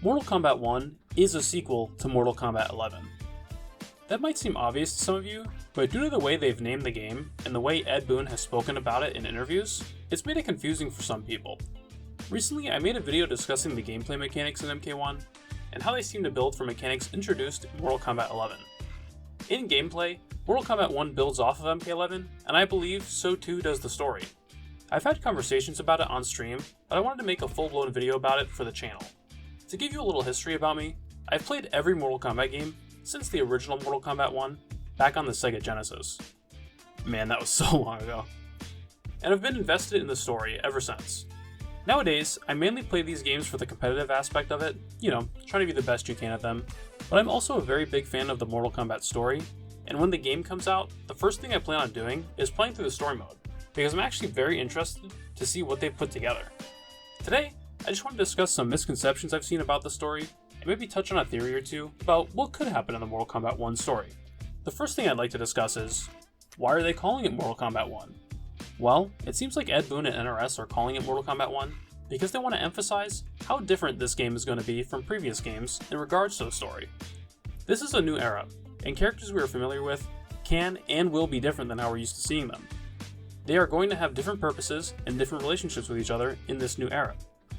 Mortal Kombat 1 is a sequel to Mortal Kombat 11. That might seem obvious to some of you, but due to the way they've named the game and the way Ed Boon has spoken about it in interviews, it's made it confusing for some people. Recently, I made a video discussing the gameplay mechanics in MK1 and how they seem to build from mechanics introduced in Mortal Kombat 11. In gameplay, Mortal Kombat 1 builds off of MK11, and I believe so too does the story. I've had conversations about it on stream, but I wanted to make a full-blown video about it for the channel. To give you a little history about me, I've played every Mortal Kombat game since the original Mortal Kombat 1 back on the Sega Genesis. Man, that was so long ago. And I've been invested in the story ever since. Nowadays, I mainly play these games for the competitive aspect of it, trying to be the best you can at them, but I'm also a very big fan of the Mortal Kombat story, and when the game comes out, the first thing I plan on doing is playing through the story mode, because I'm actually very interested to see what they've put together. Today, I just want to discuss some misconceptions I've seen about the story, and maybe touch on a theory or two about what could happen in the Mortal Kombat 1 story. The first thing I'd like to discuss is, why are they calling it Mortal Kombat 1? Well, it seems like Ed Boon and NRS are calling it Mortal Kombat 1 because they want to emphasize how different this game is going to be from previous games in regards to the story. This is a new era, and characters we are familiar with can and will be different than how we're used to seeing them. They are going to have different purposes and different relationships with each other in this new era.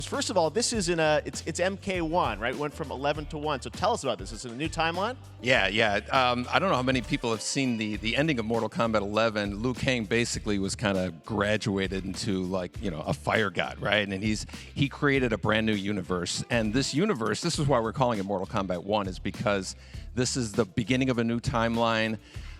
First of all, this is it's MK1, right? It went from 11 to 1. So tell us about this. Is it a new timeline? Yeah. I don't know how many people have seen the ending of Mortal Kombat 11. Liu Kang basically was kind of graduated into a fire god, right? And he created a brand new universe. And this universe, this is why we're calling it Mortal Kombat 1, is because this is the beginning of a new timeline.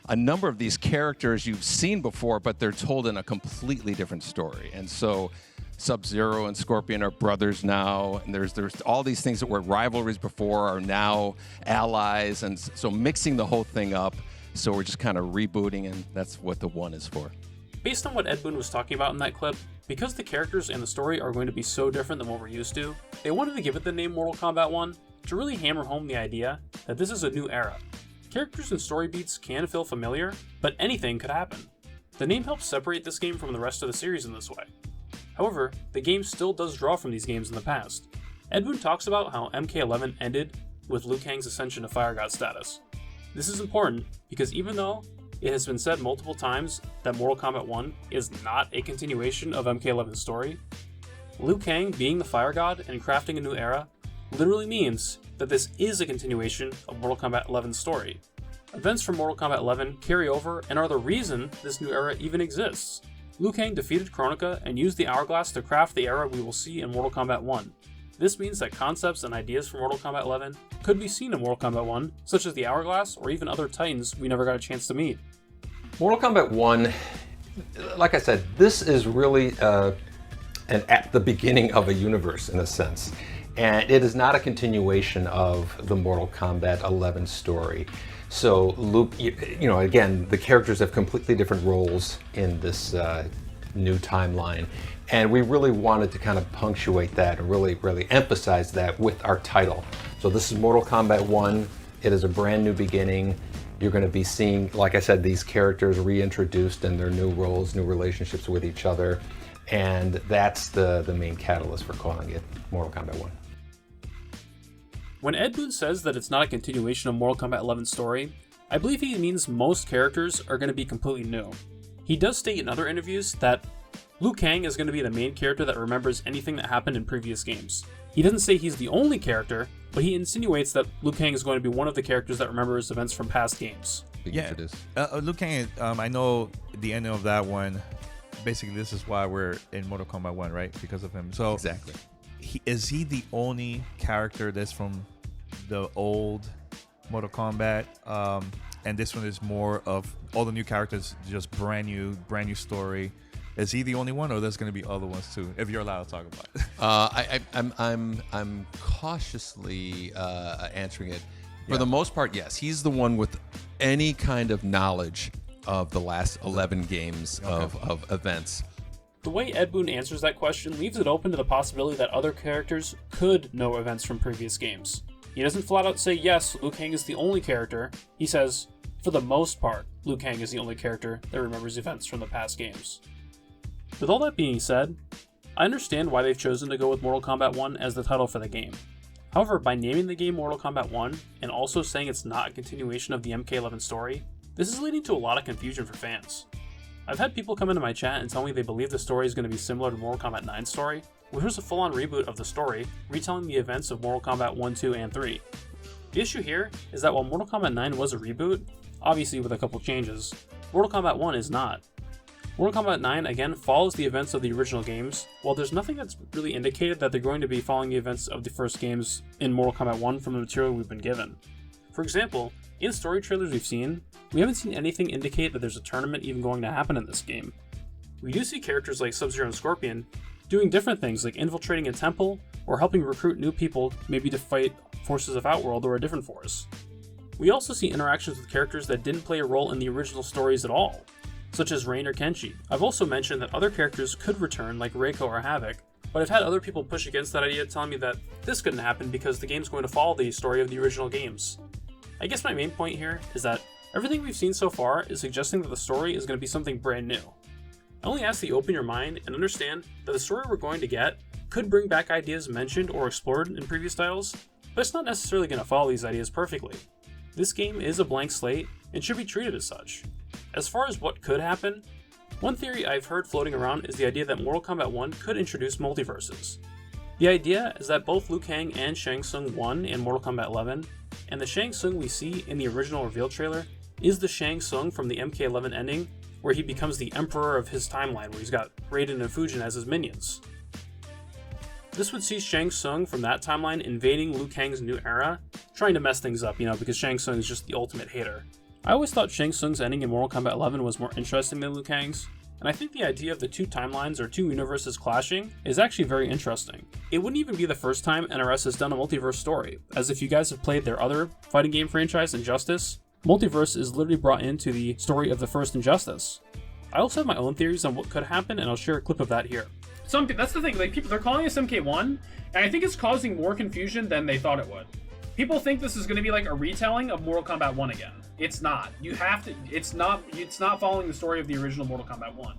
A number of these characters you've seen before, but they're told in a completely different story. And so Sub-Zero and Scorpion are brothers now, and there's all these things that were rivalries before are now allies, and so mixing the whole thing up. So we're just kind of rebooting, and that's what the 1 is for. Based on what Ed Boon was talking about in that clip, because the characters and the story are going to be so different than what we're used to, they wanted to give it the name Mortal Kombat 1 to really hammer home the idea that this is a new era. Characters and story beats can feel familiar, but anything could happen. The name helps separate this game from the rest of the series in this way. However, the game still does draw from these games in the past. Ed Boon talks about how MK11 ended with Liu Kang's ascension to Fire God status. This is important because even though it has been said multiple times that Mortal Kombat 1 is not a continuation of MK11's story, Liu Kang being the Fire God and crafting a new era literally means that this is a continuation of Mortal Kombat 11's story. Events from Mortal Kombat 11 carry over and are the reason this new era even exists. Liu Kang defeated Kronika and used the Hourglass to craft the era we will see in Mortal Kombat 1. This means that concepts and ideas from Mortal Kombat 11 could be seen in Mortal Kombat 1, such as the Hourglass or even other Titans we never got a chance to meet. Mortal Kombat 1, like I said, this is really at the beginning of a universe in a sense. And it is not a continuation of the Mortal Kombat 11 story. So Luke, again, the characters have completely different roles in this new timeline. And we really wanted to kind of punctuate that and really emphasize that with our title. So this is Mortal Kombat 1. It is a brand new beginning. You're going to be seeing, like I said, these characters reintroduced in their new roles, new relationships with each other. And that's the main catalyst for calling it Mortal Kombat 1. When Ed Boon says that it's not a continuation of Mortal Kombat 11's story, I believe he means most characters are going to be completely new. He does state in other interviews that Liu Kang is going to be the main character that remembers anything that happened in previous games. He doesn't say he's the only character, but he insinuates that Liu Kang is going to be one of the characters that remembers events from past games. Yeah, Liu Kang, I know the ending of that one, basically this is why we're in Mortal Kombat 1, right? Because of him. So exactly. Is he the only character that's from the old Mortal Kombat? And this one is more of all the new characters, just brand new story. Is he the only one, or there's going to be other ones too? If you're allowed to talk about it. I'm cautiously answering it. For the most part, yes, he's the one with any kind of knowledge of the last 11 games of events. The way Ed Boon answers that question leaves it open to the possibility that other characters could know events from previous games. He doesn't flat out say, yes, Liu Kang is the only character. He says, for the most part, Liu Kang is the only character that remembers events from the past games. With all that being said, I understand why they've chosen to go with Mortal Kombat 1 as the title for the game. However, by naming the game Mortal Kombat 1 and also saying it's not a continuation of the MK11 story, this is leading to a lot of confusion for fans. I've had people come into my chat and tell me they believe the story is going to be similar to Mortal Kombat 9's story, which was a full-on reboot of the story, retelling the events of Mortal Kombat 1, 2, and 3. The issue here is that while Mortal Kombat 9 was a reboot, obviously with a couple changes, Mortal Kombat 1 is not. Mortal Kombat 9 again follows the events of the original games, while there's nothing that's really indicated that they're going to be following the events of the first games in Mortal Kombat 1 from the material we've been given. For example, in story trailers we've seen, we haven't seen anything indicate that there's a tournament even going to happen in this game. We do see characters like Sub-Zero and Scorpion doing different things like infiltrating a temple or helping recruit new people maybe to fight forces of Outworld or a different force. We also see interactions with characters that didn't play a role in the original stories at all, such as Rain or Kenshi. I've also mentioned that other characters could return like Reiko or Havoc, but I've had other people push against that idea, telling me that this couldn't happen because the game's going to follow the story of the original games. I guess my main point here is that everything we've seen so far is suggesting that the story is going to be something brand new. I only ask that you open your mind and understand that the story we're going to get could bring back ideas mentioned or explored in previous titles, but it's not necessarily going to follow these ideas perfectly. This game is a blank slate and should be treated as such. As far as what could happen, one theory I've heard floating around is the idea that Mortal Kombat 1 could introduce multiverses. The idea is that both Liu Kang and Shang Tsung won in Mortal Kombat 11, and the Shang Tsung we see in the original reveal trailer is the Shang Tsung from the MK11 ending, where he becomes the emperor of his timeline, where he's got Raiden and Fujin as his minions. This would see Shang Tsung from that timeline invading Liu Kang's new era, trying to mess things up, because Shang Tsung is just the ultimate hater. I always thought Shang Tsung's ending in Mortal Kombat 11 was more interesting than Liu Kang's, and I think the idea of the two timelines or two universes clashing is actually very interesting. It wouldn't even be the first time NRS has done a multiverse story, as if you guys have played their other fighting game franchise, Injustice, Multiverse is literally brought into the story of the first Injustice. I also have my own theories on what could happen, and I'll share a clip of that here. That's the thing, people, they're calling this MK1, and I think it's causing more confusion than they thought it would. People think this is going to be like a retelling of Mortal Kombat 1 again. It's not. It's not following the story of the original Mortal Kombat 1.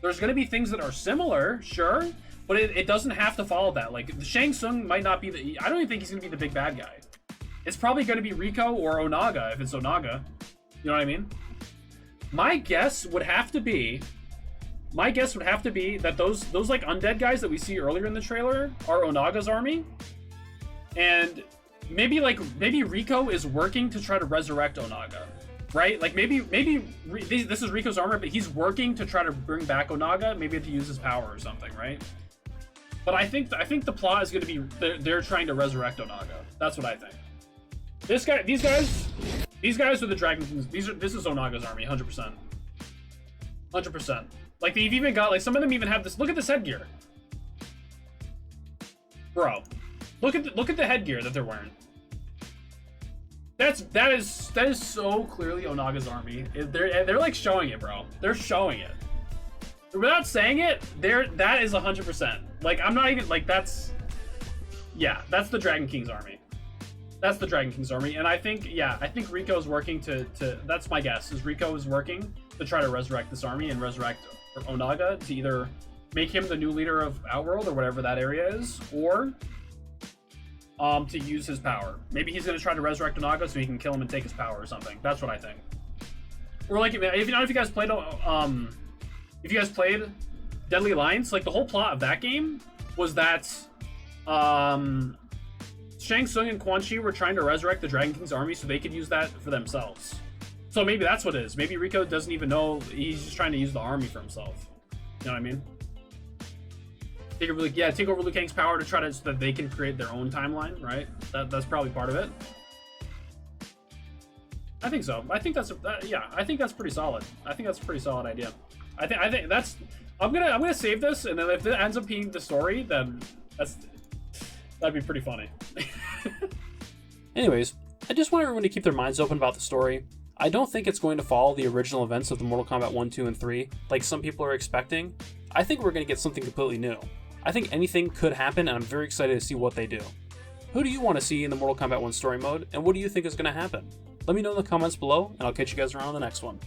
There's going to be things that are similar, sure, but it doesn't have to follow that. Like, the Shang Tsung might not be I don't even think he's going to be the big bad guy. It's probably going to be Rico or Onaga, if it's Onaga. You know what I mean? My guess would have to be that those like undead guys that we see earlier in the trailer are Onaga's army. And maybe Rico is working to try to resurrect Onaga, right? Like maybe this is Rico's armor, but he's working to try to bring back Onaga, maybe to use his power or something, right? But I think the plot is going to be they're trying to resurrect Onaga. That's what I think. These guys are the Dragon Kings. This is Onaga's army, 100%. 100%. Like, they've even got, like, some of them even have this. Look at this headgear, bro. Look at the headgear that they're wearing. That is so clearly Onaga's army. They're like showing it, bro. They're showing it without saying it. That is 100%. Like, I'm not even like that's the Dragon King's army. That's the Dragon King's army, and I think Rico is working to that's my guess, is Rico is working to try to resurrect this army and resurrect Onaga to either make him the new leader of Outworld or whatever that area is, or to use his power. Maybe he's gonna try to resurrect Onaga so he can kill him and take his power or something. That's what I think. Or like, if you guys played Deadly Alliance, like the whole plot of that game was that Shang Tsung and Quan Chi were trying to resurrect the Dragon King's army so they could use that for themselves. So maybe that's what it is. Maybe Rico doesn't even know, he's just trying to use the army for himself. You know what I mean? Take over Liu Kang's power to try to, so that they can create their own timeline, right? That's probably part of it. I think so. I think that's pretty solid. I think that's a pretty solid idea. I think that's. I'm gonna save this, and then if it ends up being the story, then that'd be pretty funny. Anyways, I just want everyone to keep their minds open about the story. I don't think it's going to follow the original events of the Mortal Kombat 1, 2, and 3, like some people are expecting. I think we're going to get something completely new. I think anything could happen, and I'm very excited to see what they do. Who do you want to see in the Mortal Kombat 1 story mode, and what do you think is going to happen? Let me know in the comments below, and I'll catch you guys around on the next one.